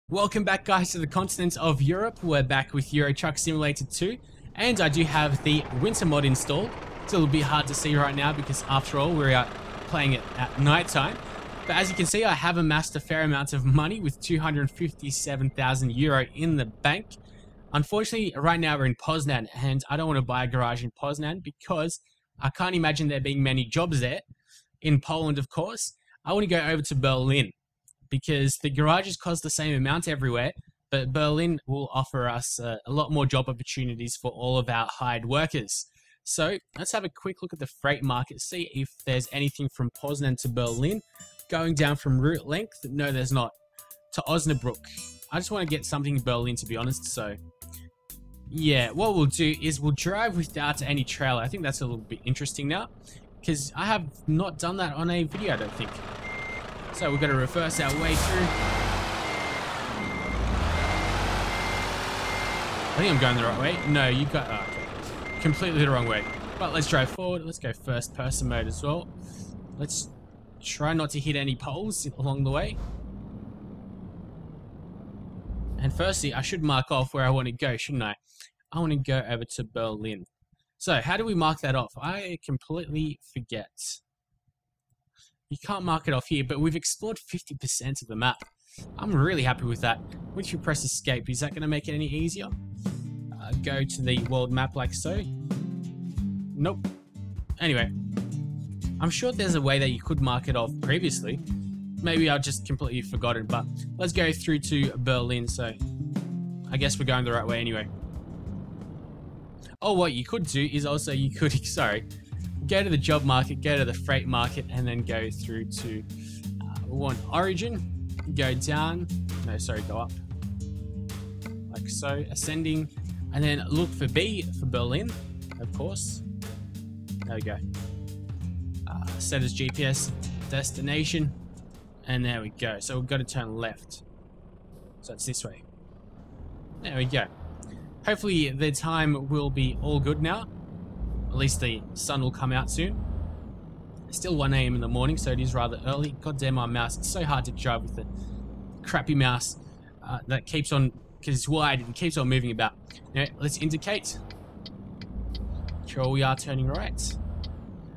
Welcome back, guys, to the continent of Europe. We're back with Euro Truck Simulator 2, and I do have the winter mod installed. It's a little bit hard to see right now because, after all, we're out playing it at night time. But as you can see, I have amassed a fair amount of money with 257,000 euro in the bank. Unfortunately, right now we're in Poznan, and I don't want to buy a garage in Poznan because I can't imagine there being many jobs there. In Poland, of course. I want to go over to Berlin, because the garages cost the same amount everywhere, but Berlin will offer us a lot more job opportunities for all of our hired workers. So let's have a quick look at the freight market, see if there's anything from Poznan to Berlin. Going down from route length, no there's not. To Osnabrück. I just want to get something in Berlin, to be honest, so yeah, what we'll do is we'll drive without any trailer. I think that's a little bit interesting now, because I have not done that on a video, I don't think. So we're going to reverse our way through. I think I'm going the right way. No, you got... Oh, okay. Completely the wrong way. But let's drive forward. Let's go first person mode as well. Let's try not to hit any poles along the way. And firstly, I should mark off where I want to go, shouldn't I? I want to go over to Berlin. So how do we mark that off? I completely forget. You can't mark it off here, but we've explored 50% of the map. I'm really happy with that. Once you press escape, is that going to make it any easier? Go to the world map like so. Nope. Anyway, I'm sure there's a way that you could mark it off previously. Maybe I just completely forgot it, but let's go through to Berlin, so I guess we're going the right way anyway. Oh, what you could do is also you could, go to the job market, go to the freight market, and then go through to we want origin, go down, no, sorry, go up, like so, ascending, and then look for B for Berlin, of course. There we go. Set as GPS destination, and there we go. So we've got to turn left. So it's this way. There we go. Hopefully the time will be all good now. At least the sun will come out soon. It's still 1 AM in the morning, so it is rather early. God damn my mouse. It's so hard to drive with the crappy mouse that keeps on, because it's wide and keeps on moving about. Anyway, let's indicate. Sure, we are turning right.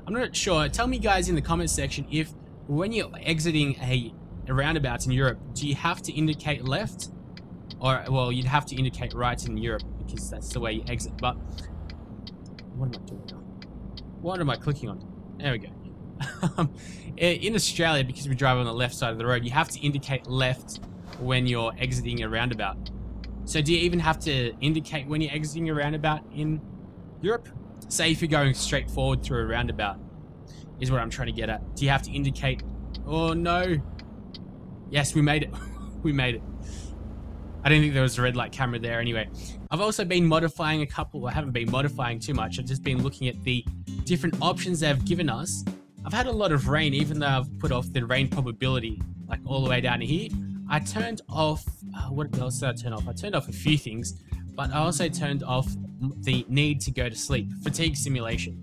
I'm not sure. Tell me, guys, in the comment section if when you're exiting a roundabout in Europe, do you have to indicate left? Or, well, you'd have to indicate right in Europe because that's the way you exit. But what am I doing now? What am I clicking on? There we go. In Australia, because we drive on the left side of the road, you have to indicate left when you're exiting a roundabout. So do you even have to indicate when you're exiting a roundabout in Europe? Say if you're going straight forward through a roundabout, is what I'm trying to get at. Do you have to indicate? Oh no. Yes, we made it. We made it. I didn't think there was a red light camera there anyway. I've also been modifying a couple, I haven't been modifying too much, I've just been looking at the different options they've given us. I've had a lot of rain, even though I've put off the rain probability, like all the way down to here. I turned off, what else did I turn off? I turned off a few things, but I also turned off the need to go to sleep, fatigue simulation.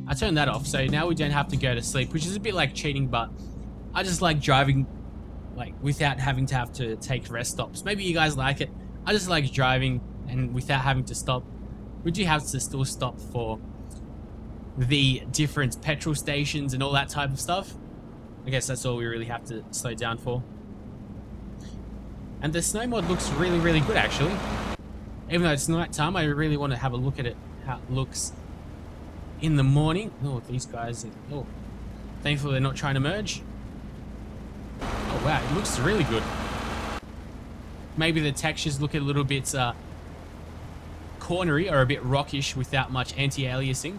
I turned that off, so now we don't have to go to sleep, which is a bit like cheating, but I just like driving without having to take rest stops. Maybe you guys like it. I just like driving and without having to stop. We do have to still stop for the different petrol stations and all that type of stuff. I guess that's all we really have to slow down for. And the snow mod looks really, really good actually. Even though it's night time, I really want to have a look at it, how it looks in the morning. Oh, these guys, oh, thankfully they're not trying to merge. Oh wow, it looks really good. Maybe the textures look a little bit cornery or a bit rockish without much anti-aliasing.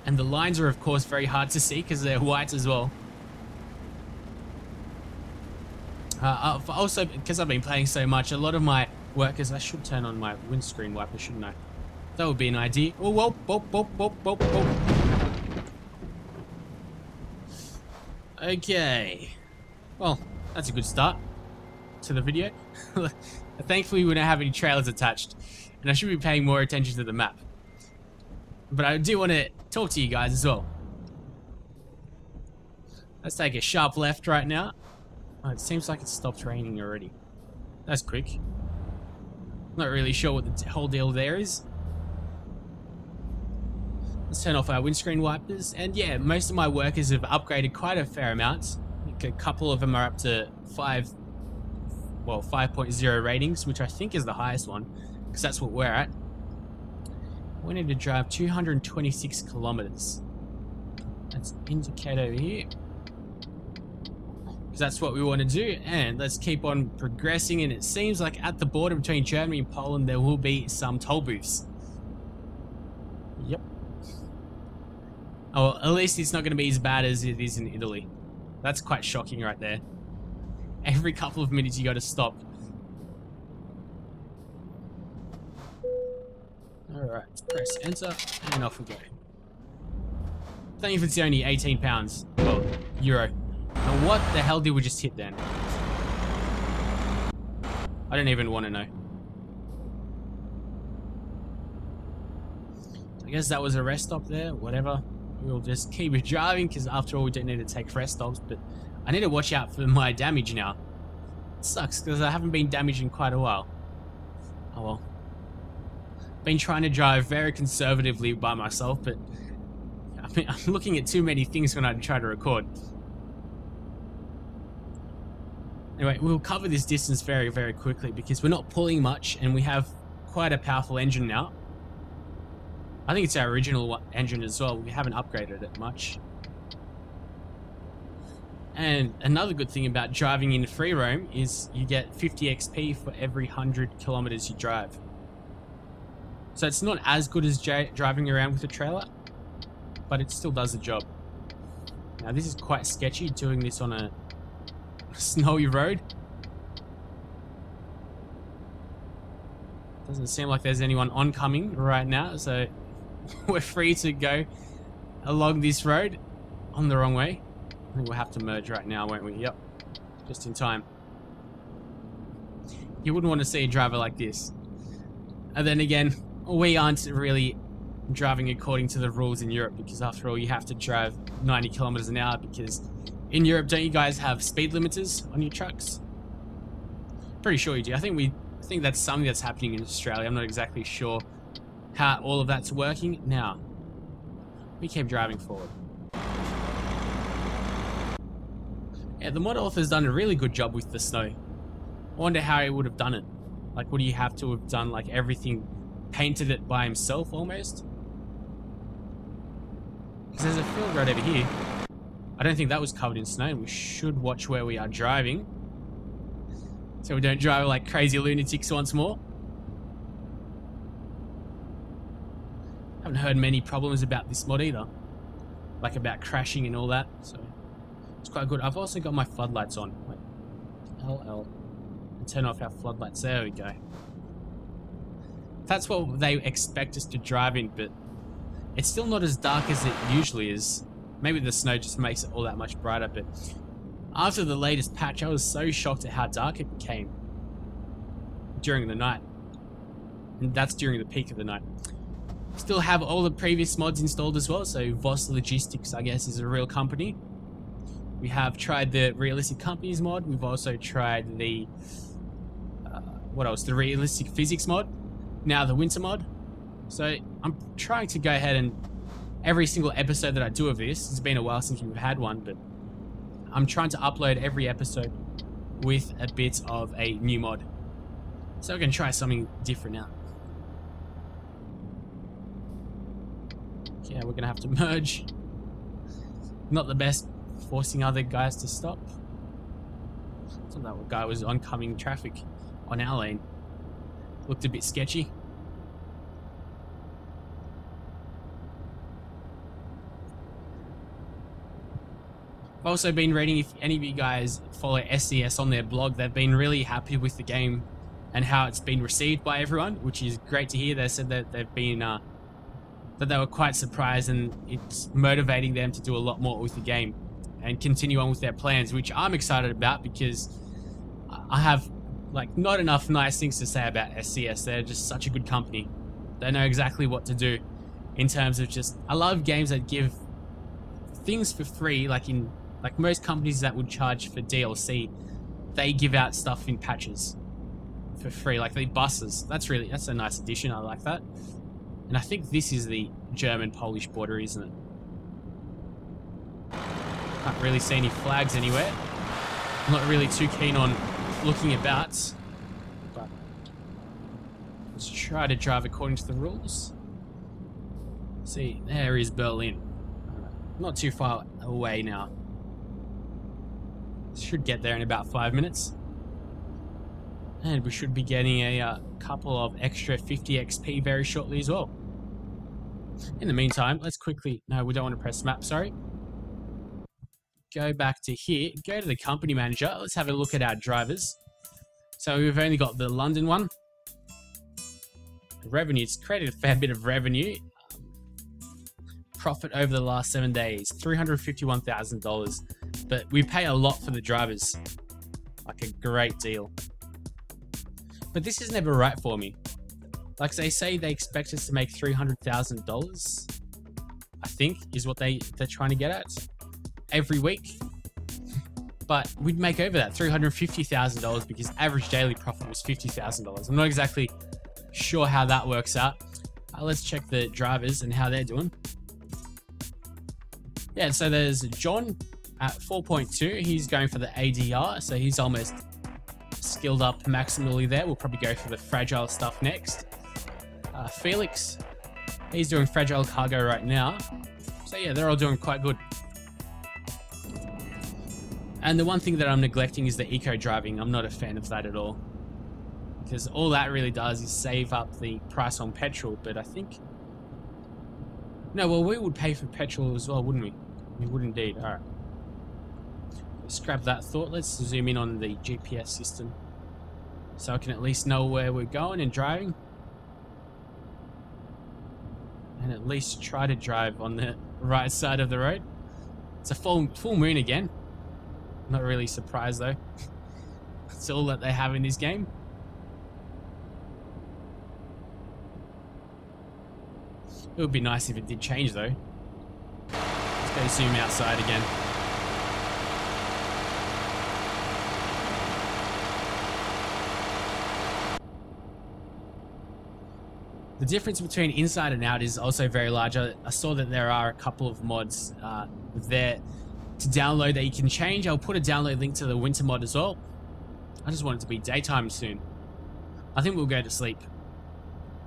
And the lines are of course very hard to see because they're white as well. Also, because I've been playing so much, a lot of my workers, I should turn on my windscreen wiper, shouldn't I? That would be an idea. Oh, whoa, whoa, whoa, whoa, whoa, whoa. Okay. Well, that's a good start to the video. Thankfully, we don't have any trailers attached, and I should be paying more attention to the map. But I do want to talk to you guys as well. Let's take a sharp left right now. Oh, it seems like it stopped raining already. That's quick. Not really sure what the whole deal there is. Let's turn off our windscreen wipers. And yeah, most of my workers have upgraded quite a fair amount. I think a couple of them are up to 5.0 ratings, which I think is the highest one, because that's what we're at. We need to drive 226 kilometers. Let's indicate over here, because that's what we want to do. And let's keep on progressing. And it seems like at the border between Germany and Poland, there will be some toll booths. Yep. Oh, at least it's not going to be as bad as it is in Italy. That's quite shocking right there. Every couple of minutes you got to stop. Alright, let's press enter and off we go. Thank you if it's only £18. Well, euro. Now what the hell did we just hit then? I don't even want to know. I guess that was a rest stop there, whatever. We'll just keep driving, because after all we don't need to take rest stops, but I need to watch out for my damage now. It sucks, because I haven't been damaged in quite a while. Oh well. Been trying to drive very conservatively by myself, but I mean, I'm looking at too many things when I try to record. Anyway, we'll cover this distance very, very quickly, because we're not pulling much, and we have quite a powerful engine now. I think it's our original engine as well. We haven't upgraded it much. And another good thing about driving in free roam is you get 50 XP for every 100 kilometers you drive. So it's not as good as driving around with a trailer, but it still does the job. Now this is quite sketchy, doing this on a snowy road. Doesn't seem like there's anyone oncoming right now, so we're free to go along this road on the wrong way. I think we'll have to merge right now, won't we? Yep, just in time. You wouldn't want to see a driver like this. And then again, we aren't really driving according to the rules in Europe, because after all you have to drive 90 kilometers an hour, because in Europe, don't you guys have speed limiters on your trucks? Pretty sure you do. I think that's something that's happening in Australia. I'm not exactly sure how all of that's working. Now, we keep driving forward. Yeah, the mod author's done a really good job with the snow. I wonder how he would have done it. Like, would he have to have done like everything, painted it by himself almost? Because there's a field right over here. I don't think that was covered in snow, and we should watch where we are driving, so we don't drive like crazy lunatics once more. Haven't heard many problems about this mod either, like about crashing and all that, so it's quite good. I've also got my floodlights on. Wait, LL, and turn off our floodlights. There we go. That's what they expect us to drive in, but it's still not as dark as it usually is. Maybe the snow just makes it all that much brighter, but after the latest patch, I was so shocked at how dark it became during the night. And that's during the peak of the night. Still have all the previous mods installed as well, so Voss Logistics, I guess, is a real company. We have tried the Realistic Companies mod. We've also tried the, what else? The Realistic Physics mod. Now the Winter mod. So I'm trying to go ahead and every single episode that I do of this, it's been a while since we've had one, but I'm trying to upload every episode with a bit of a new mod. So we're going to try something different now. Yeah, we're going to have to merge. Not the best, forcing other guys to stop. I thought that guy was oncoming traffic on our lane. Looked a bit sketchy. I've also been reading, if any of you guys follow SCS on their blog, they've been really happy with the game and how it's been received by everyone, which is great to hear. They said that they've been that they were quite surprised, and it's motivating them to do a lot more with the game and continue on with their plans, which I'm excited about, because I have like not enough nice things to say about SCS. They're just such a good company. They know exactly what to do in terms of just, I love games that give things for free, like in Like most companies that would charge for DLC, they give out stuff in patches for free, like the buses. That's a nice addition. I like that. And I think this is the German-Polish border, isn't it? Can't really see any flags anywhere. I'm not really too keen on looking about, but let's try to drive according to the rules. See, there is Berlin. Not too far away now. Should get there in about 5 minutes. And we should be getting a couple of extra 50 XP very shortly as well. In the meantime, let's quickly... No, we don't want to press map, sorry. Go back to here. Go to the company manager. Let's have a look at our drivers. So we've only got the London one. Revenue. It's created a fair bit of revenue. Profit over the last 7 days. $351,000. But we pay a lot for the drivers. Like a great deal. But this is never right for me. Like they say they expect us to make $300,000. I think is what they're trying to get at. Every week. But we'd make over that, $350,000, because average daily profit was $50,000. I'm not exactly sure how that works out. Let's check the drivers and how they're doing. Yeah, so there's John at 4.2. He's going for the ADR, so he's almost skilled up maximally there. We'll probably go for the fragile stuff next. Felix, he's doing fragile cargo right now. So yeah, they're all doing quite good. And the one thing that I'm neglecting is the eco driving. I'm not a fan of that at all. Because all that really does is save up the price on petrol, but I think... No, well, we would pay for petrol as well, wouldn't we? We would indeed. Alright. Scrap that thought. Let's zoom in on the GPS system. So I can at least know where we're going and driving. And at least try to drive on the right side of the road. It's a full moon again. Not really surprised though. That's all that they have in this game. It would be nice if it did change though. Let's go zoom outside again. The difference between inside and out is also very large. I saw that there are a couple of mods there to download that you can change. I'll put a download link to the winter mod as well. I just want it to be daytime soon. I think we'll go to sleep.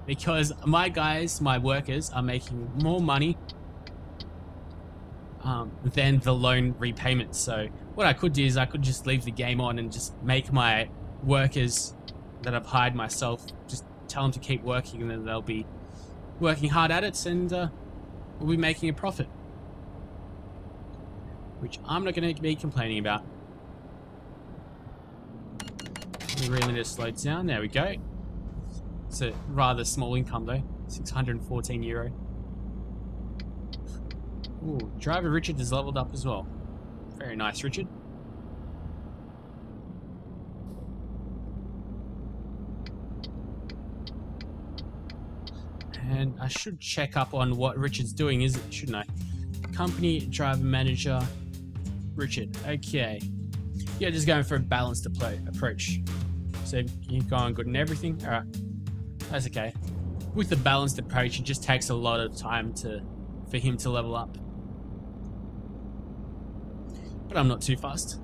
Because my guys, my workers, are making more money than the loan repayment. So what I could do is I could just leave the game on and just make my workers that I've hired myself, just tell them to keep working, and then they'll be working hard at it, and we'll be making a profit. Which I'm not going to be complaining about. We really need to slow down. There we go. It's a rather small income though, 614 euro. Ooh, driver Richard has leveled up as well. Very nice, Richard. And I should check up on what Richard's doing, shouldn't I? Company driver manager, Richard. Okay. Yeah, just going for a balanced approach. So you're going good and everything. All right. That's okay. With the balanced approach, it just takes a lot of time for him to level up. But I'm not too fast.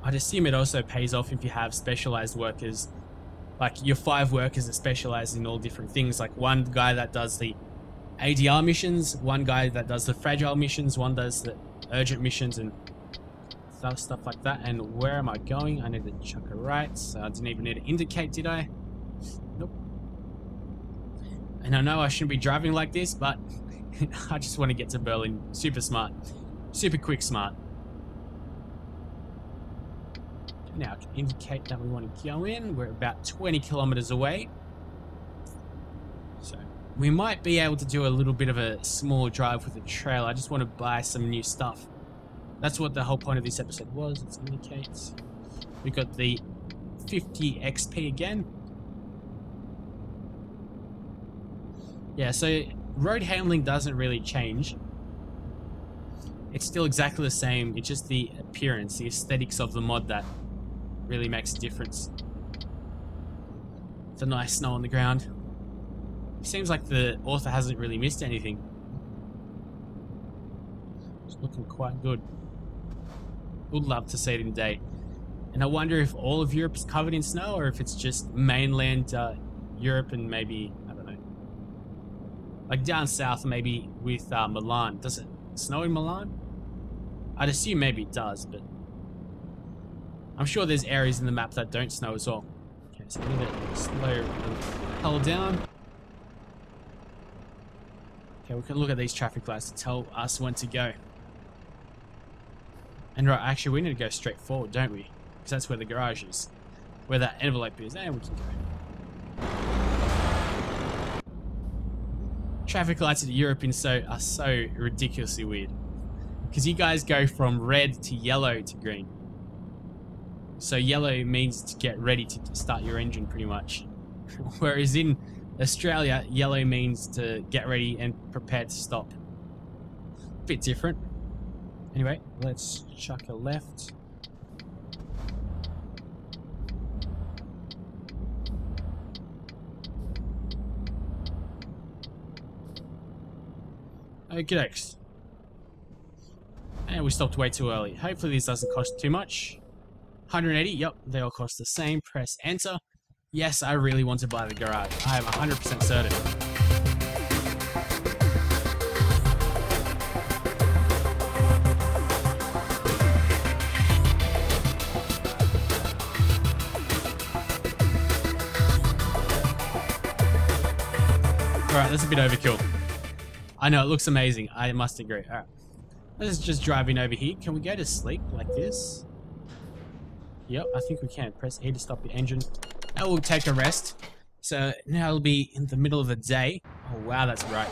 I'd assume it also pays off if you have specialized workers. Like your 5 workers that specialize in all different things. Like one guy that does the ADR missions, one guy that does the fragile missions, one does the urgent missions and stuff like that. And where am I going? I need to chuck a right. So I didn't even need to indicate, did I? Nope. And I know I shouldn't be driving like this, but I just want to get to Berlin. Super smart. Super quick smart. Now I can indicate that we want to go in. We're about 20 kilometers away. So we might be able to do a little bit of a small drive with a trail. I just want to buy some new stuff. That's what the whole point of this episode was. Let's indicate. We got the 50 XP again. Yeah, so road handling doesn't really change. It's still exactly the same. It's just the appearance, the aesthetics of the mod that really makes a difference. The nice snow on the ground. It seems like the author hasn't really missed anything. It's looking quite good. Would love to see it in date. And I wonder if all of Europe is covered in snow or if it's just mainland Europe and maybe, I don't know, like down south maybe with Milan. Does it snow in Milan? I'd assume maybe it does, but I'm sure there's areas in the map that don't snow as well. Okay, so I'm gonna slow the hell down. Okay, we can look at these traffic lights to tell us when to go. And right, actually we need to go straight forward, don't we? Because that's where the garage is. Where that envelope is, and we can go. Traffic lights in Europe are so ridiculously weird. Because you guys go from red to yellow to green. So yellow means to get ready to start your engine pretty much. Whereas in Australia, yellow means to get ready and prepare to stop. Bit different. Anyway, let's chuck a left. Okie dokes. And we stopped way too early. Hopefully this doesn't cost too much. 180, yep, they all cost the same. Press enter. Yes, I really want to buy the garage. I am 100% certain. Alright, that's a bit overkill. I know, it looks amazing. I must agree. Alright. Let's just drive in over here. Can we go to sleep like this? Yep, I think we can. Press E to stop the engine. And we'll take a rest. So now it'll be in the middle of the day. Oh wow, that's bright.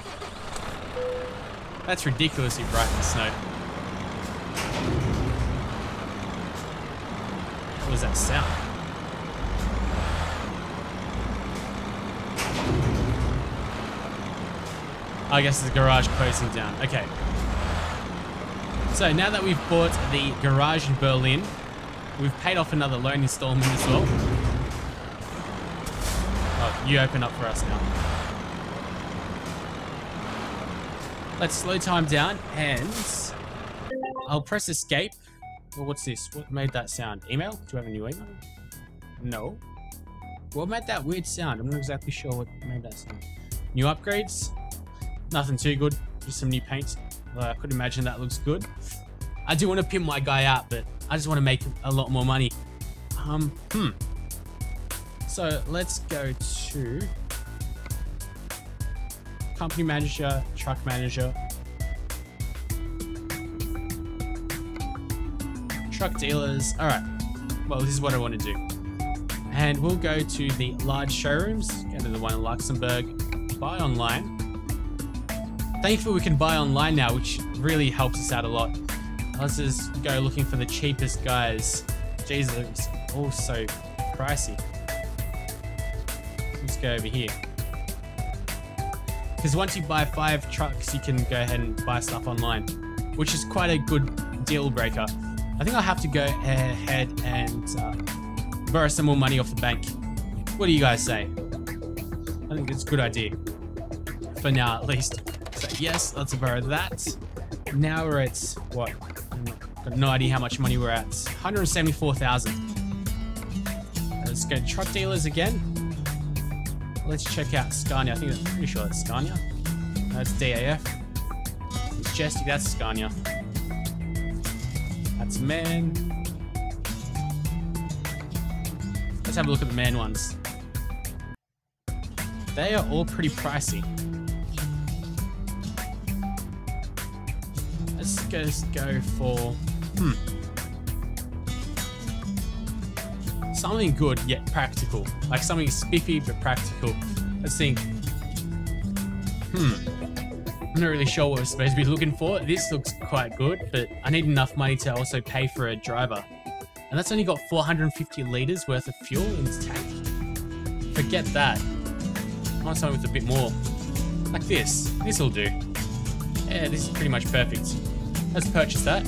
That's ridiculously bright in the snow. What was that sound? I guess it's the garage closing down. Okay. So now that we've bought the garage in Berlin, we've paid off another loan installment as well. Oh, you open up for us now. Let's slow time down and I'll press escape. Well, what's this? What made that sound? Email? Do you have a new email? No. What made that weird sound? I'm not exactly sure what made that sound. New upgrades? Nothing too good. Just some new paint. I could imagine that looks good. I do want to pimp my guy out, but I just want to make a lot more money. So let's go to company manager, truck manager, truck dealers. All right. Well, this is what I want to do. And we'll go to the large showrooms. Go to the one in Luxembourg. Buy online. Thankfully, we can buy online now, which really helps us out a lot. Let's just go looking for the cheapest guys. Jesus, it's all so pricey. Let's go over here. Because once you buy 5 trucks, you can go ahead and buy stuff online, which is quite a good deal breaker. I think I'll have to go ahead and borrow some more money off the bank. What do you guys say? I think it's a good idea. For now, at least. So yes, let's borrow that. Now we're at, what? I've got no idea how much money we're at. 174,000. Let's go to truck dealers again. Let's check out Scania. I think I'm pretty sure that's Scania. That's DAF. Majestic, that's Scania. That's MAN. Let's have a look at the MAN ones. They are all pretty pricey. Let's go for something good yet practical, like something spiffy but practical. Let's think. I'm not really sure what we're supposed to be looking for. This looks quite good, but I need enough money to also pay for a driver, and that's only got 450 liters worth of fuel in its tank. Forget that. I want something with a bit more. Like this. This'll do. Yeah, this is pretty much perfect. Let's purchase that.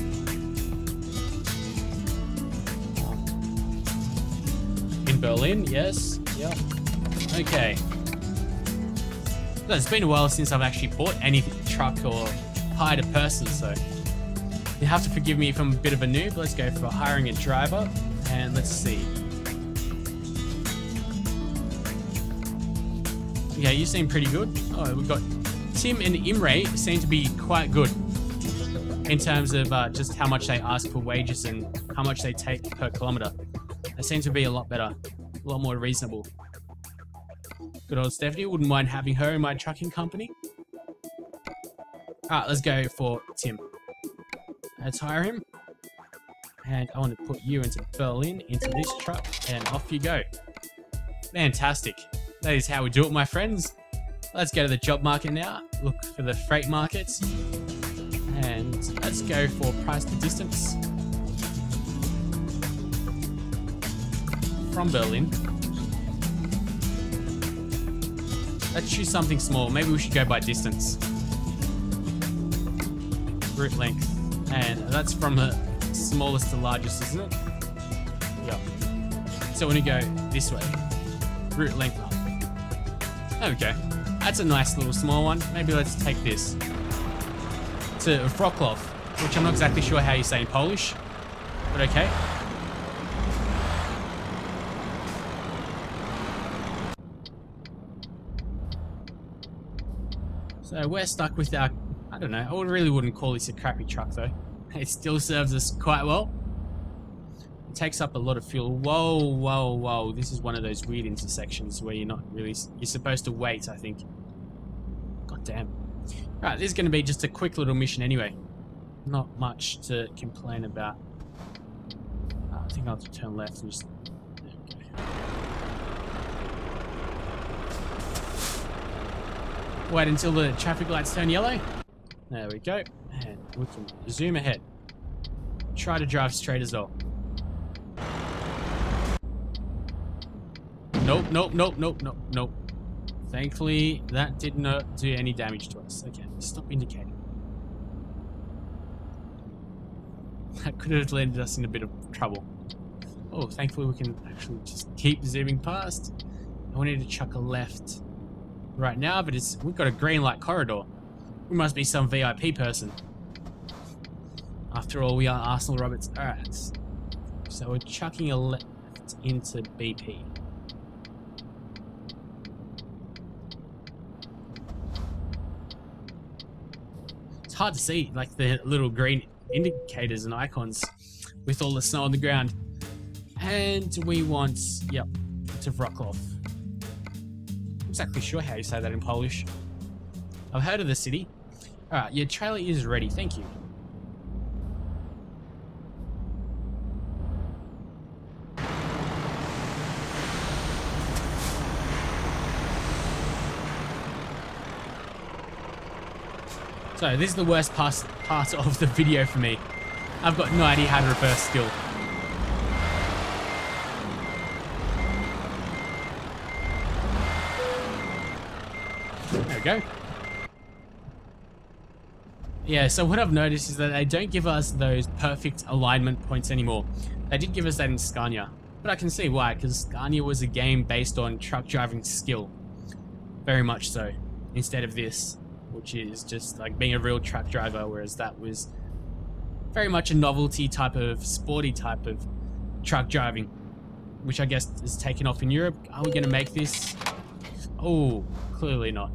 In Berlin, yes. Yep. Okay. So it's been a while since I've actually bought any truck or hired a person, so you have to forgive me if I'm a bit of a noob. Let's go for hiring a driver, and let's see. Yeah, you seem pretty good. Oh, we've got Tim and Imre seem to be quite good in terms of just how much they ask for wages and how much they take per kilometer. They seem to be a lot better, a lot more reasonable. Good old Stephanie, wouldn't mind having her in my trucking company. Alright, let's go for Tim. Let's hire him. And I want to put you into Berlin, into this truck, and off you go. Fantastic. That is how we do it, my friends. Let's go to the job market now. Look for the freight markets. And let's go for price to distance. From Berlin. Let's choose something small. Maybe we should go by distance. Route length. And that's from the smallest to largest, isn't it? Yep. So we're going to go this way. Route length up. There we go. That's a nice little small one. Maybe let's take this to Wrocław, which I'm not exactly sure how you say in Polish, but okay. So we're stuck with our, I don't know, I really wouldn't call this a crappy truck though. It still serves us quite well. It takes up a lot of fuel. Whoa, whoa, whoa. This is one of those weird intersections where you're not really, you're supposed to wait, I think. God damn. Right, this is going to be just a quick little mission anyway. Not much to complain about. I think I'll have to turn left and just... There we go. Wait until the traffic lights turn yellow. There we go. And we can zoom ahead. Try to drive straight as well. Nope, nope, nope, nope, nope, nope. Thankfully, that did not do any damage to us. Okay, stop indicating. That could have landed us in a bit of trouble. Oh, thankfully we can actually just keep zooming past. I wanted to chuck a left right now, but we've got a green light corridor. We must be some VIP person. After all, we are Arsenalroberts. Alright. So we're chucking a left into BP. It's hard to see, like the little green indicators and icons with all the snow on the ground. And we want, yep, to Wrocław. I'm exactly sure how you say that in Polish. I've heard of the city. Alright, your trailer is ready, thank you. So this is the worst part of the video for me. I've got no idea how to reverse still. There we go. Yeah, so what I've noticed is that they don't give us those perfect alignment points anymore. They did give us that in Scania, but I can see why, because Scania was a game based on truck driving skill. Very much so, instead of this, which is just like being a real truck driver, whereas that was very much a novelty type of, sporty type of truck driving, which I guess is taken off in Europe. Are we going to make this? Oh, clearly not.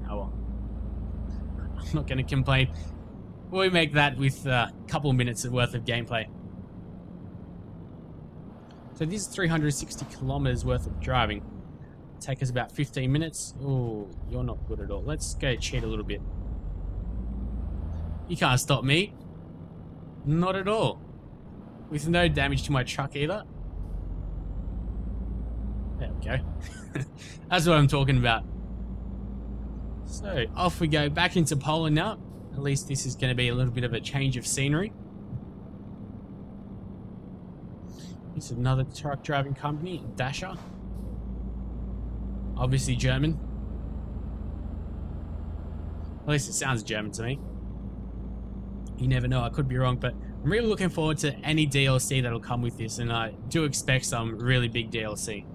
Oh well. I'm not going to complain. We'll make that with a couple minutes worth of gameplay. So this is 360 kilometers worth of driving. Take us about 15 minutes. Oh, you're not good at all. Let's go cheat a little bit. You can't stop me. Not at all. With no damage to my truck either. There we go. That's what I'm talking about. So off we go back into Poland now. At least this is going to be a little bit of a change of scenery. It's another truck driving company, Dasher. Obviously German. At least it sounds German to me. You never know, I could be wrong, but I'm really looking forward to any DLC that'll come with this, and I do expect some really big DLC.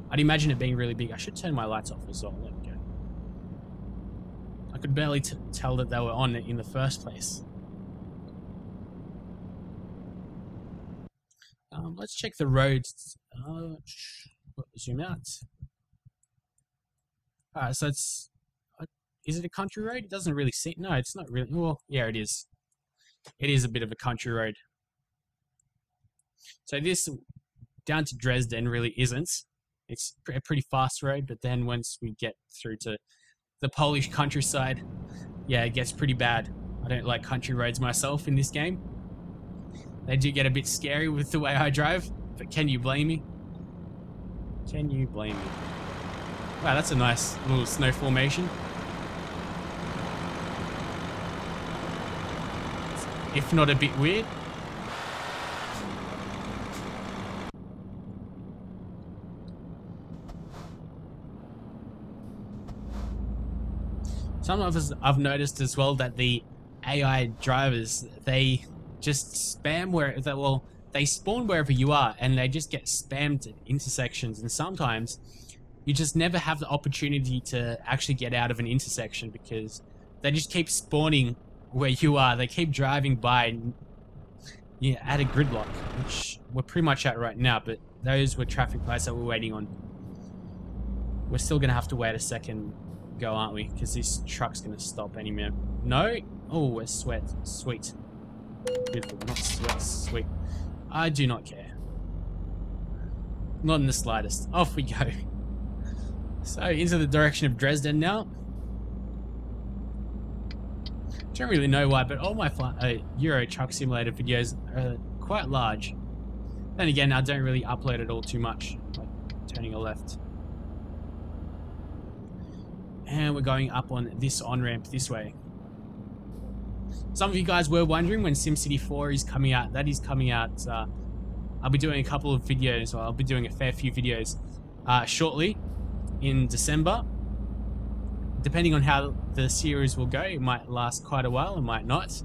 I'd imagine it being really big. I should turn my lights off as well. There we go. I could barely tell that they were on in the first place. Let's check the roads. Zoom out. Alright, so it's... is it a country road? It doesn't really seem... No, it's not really... Well, yeah, it is. It is a bit of a country road. So this, down to Dresden, really isn't. It's a pretty fast road, but then once we get through to the Polish countryside, yeah, it gets pretty bad. I don't like country roads myself in this game. They do get a bit scary with the way I drive, but can you blame me? Can you blame me? Wow, that's a nice little snow formation. If not a bit weird. Some of us, I've noticed as well that the AI drivers, they just spam they spawn wherever you are and they just get spammed at intersections, and sometimes you just never have the opportunity to actually get out of an intersection because they just keep spawning where you are. They keep driving by, yeah, at a gridlock, which we're pretty much at right now, but those were traffic lights that we're waiting on. We're still gonna have to wait a second go, aren't we? Because this truck's gonna stop any minute. No? Oh, we're sweat. Sweet. Beautiful, not sweat, sweet. I do not care. Not in the slightest. Off we go. So, into the direction of Dresden now. Don't really know why, but all my Euro Truck Simulator videos are quite large. Then again, I don't really upload it all too much, like turning a left. And we're going up on this on-ramp this way. Some of you guys were wondering when SimCity 4 is coming out. That is coming out, I'll be doing a couple of videos, or I'll be doing a fair few videos shortly in December. Depending on how the series will go, it might last quite a while, it might not.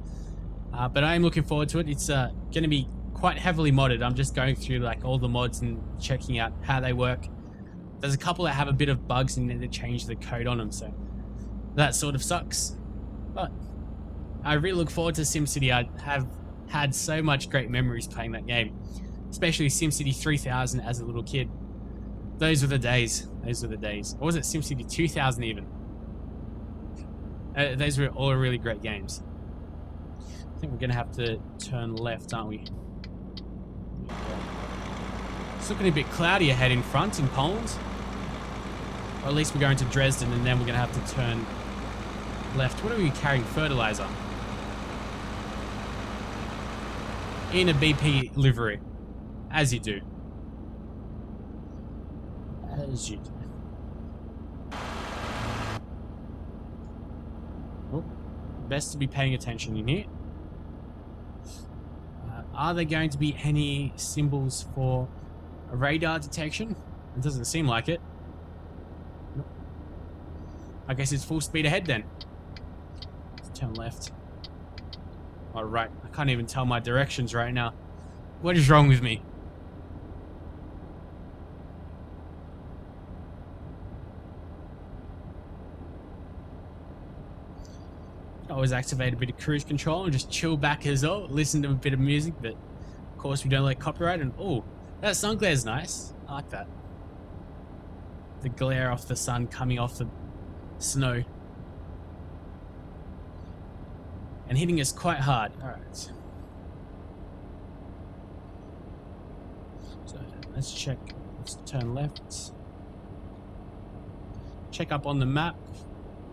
But I am looking forward to it. It's going to be quite heavily modded. I'm just going through like all the mods and checking out how they work. There's a couple that have a bit of bugs and need to change the code on them, so that sort of sucks. But I really look forward to SimCity. I have had so much great memories playing that game, especially SimCity 3000 as a little kid. Those were the days. Those were the days. Or was it SimCity 2000 even? Those were all really great games. I think we're going to have to turn left, aren't we? It's looking a bit cloudy ahead in front in Poland. Or at least we're going to Dresden and then we're going to have to turn left. What are we carrying? Fertilizer. In a BP livery. As you do. As you do. Oh, best to be paying attention in here. Are there going to be any symbols for radar detection? It doesn't seem like it. Nope. I guess it's full speed ahead then. Let's turn left. Oh, right. I can't even tell my directions right now. What is wrong with me? I always activate a bit of cruise control and just chill back as well. Listen to a bit of music, but of course we don't like copyright. And oh, that sun glare is nice. I like that. The glare off the sun coming off the snow. And hitting us quite hard. Alright. So let's check. Let's turn left. Check up on the map.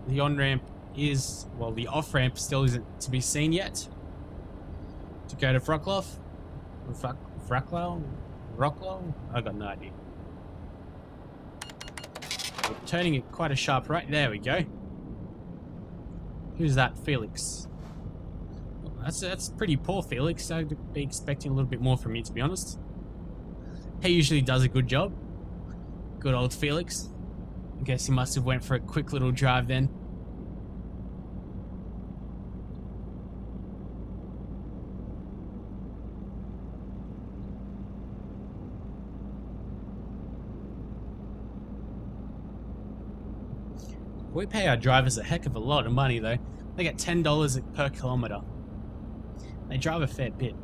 The on-ramp is, well, the off-ramp still isn't to be seen yet. To go to Wrocław? Wrocław? I got no idea. We're turning it quite a sharp right. There we go. Who's that? Felix. That's pretty poor, Felix. I'd be expecting a little bit more from you, to be honest. He usually does a good job. Good old Felix. I guess he must have went for a quick little drive then. We pay our drivers a heck of a lot of money though. They get $10 per kilometer. They drive a fair bit.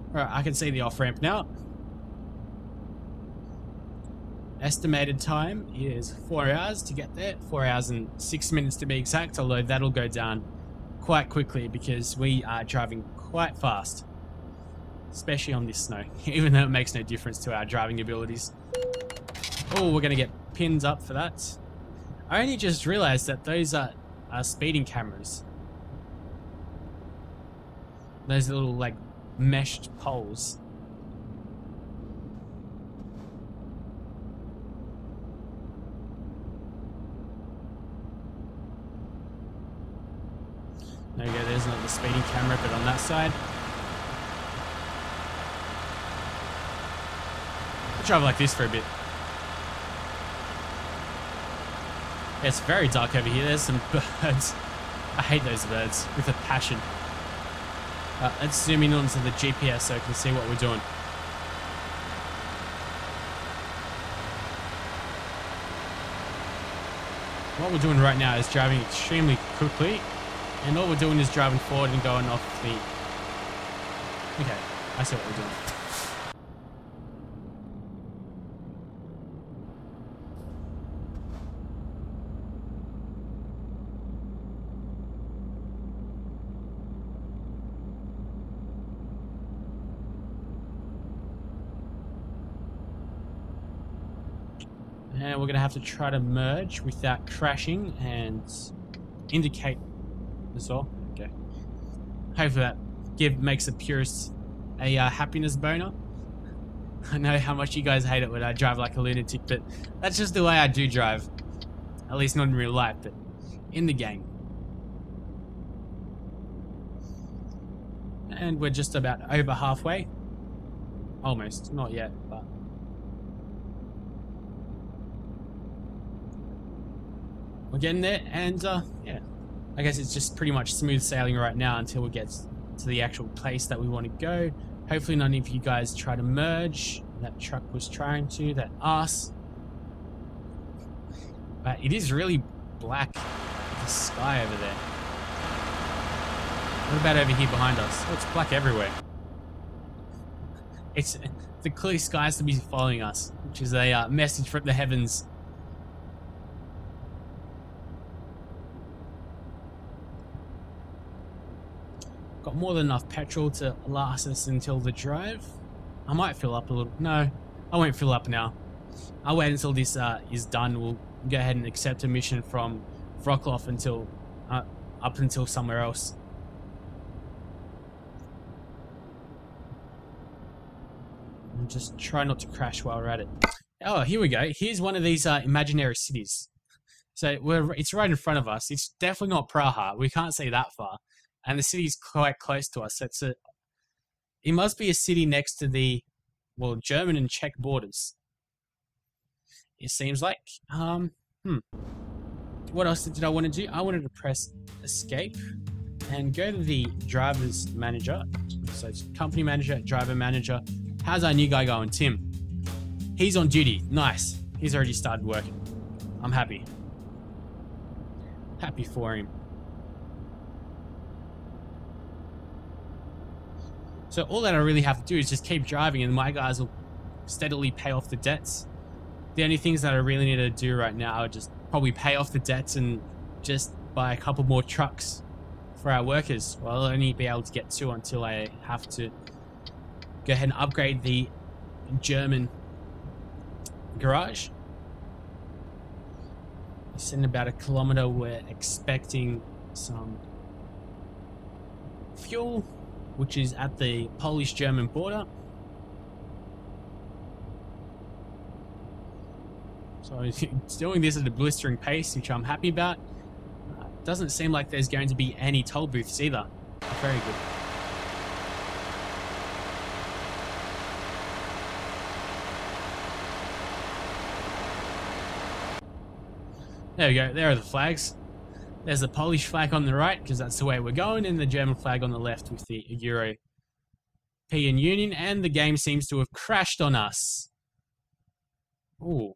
Alright, I can see the off-ramp now. Estimated time is 4 hours to get there. 4 hours and 6 minutes to be exact, although that'll go down quite quickly because we are driving quite fast. Especially on this snow, even though it makes no difference to our driving abilities. Oh, we're going to get pinned up for that. I only just realized that those are speeding cameras. Those little, like, meshed poles. There you go, there's another speeding camera, but on that side. I'll drive like this for a bit. Yeah, it's very dark over here. There's some birds. I hate those birds with a passion. Let's zoom in onto the GPS so I can see what we're doing. What we're doing right now is driving extremely quickly, and all we're doing is driving forward and going off the... Okay, I see what we're doing. And we're going to have to try to merge without crashing and indicate as well. Okay. Hopefully that makes the purist a happiness boner. I know how much you guys hate it when I drive like a lunatic, but that's just the way I do drive. At least not in real life, but in the game. And we're just about over halfway. Almost. Not yet, but... we're getting there, and yeah, I guess it's just pretty much smooth sailing right now until we get to the actual place that we want to go. Hopefully none of you guys try to merge. That truck was trying to, that arse. But it is really black, the sky over there. What about over here behind us? Oh, it's black everywhere. It's the clear skies to be following us, which is a message from the heavens. Got more than enough petrol to last us until the drive. I might fill up a little. No, I won't fill up now. I'll wait until this is done. We'll go ahead and accept a mission from Wroclaw until up until somewhere else. And just try not to crash while we're at it. Oh, here we go. Here's one of these imaginary cities. So it's right in front of us. It's definitely not Praha. We can't see that far. And the city's quite close to us. So it must be a city next to the, well, German and Czech borders. It seems like. What else did I want to do? I wanted to press escape and go to the driver's manager. So it's company manager, driver manager. How's our new guy going, Tim? He's on duty. Nice. He's already started working. I'm happy. Happy for him. So all that I really have to do is just keep driving and my guys will steadily pay off the debts. The only things that I really need to do right now are just probably pay off the debts and just buy a couple more trucks for our workers. Well, I'll only be able to get 2 until I have to go ahead and upgrade the German garage. It's in about 1 kilometer. We're expecting some fuel, which is at the Polish-German border. So it's doing this at a blistering pace, which I'm happy about. Doesn't seem like there's going to be any toll booths either. Very good. There we go, there are the flags. There's the Polish flag on the right, because that's the way we're going, and the German flag on the left with the Euro European Union, and the game seems to have crashed on us. Ooh.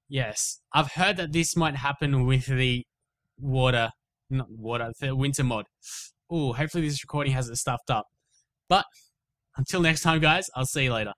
Yes. I've heard that this might happen with the the winter mod. Ooh, hopefully this recording hasn't stuffed up. But until next time, guys, I'll see you later.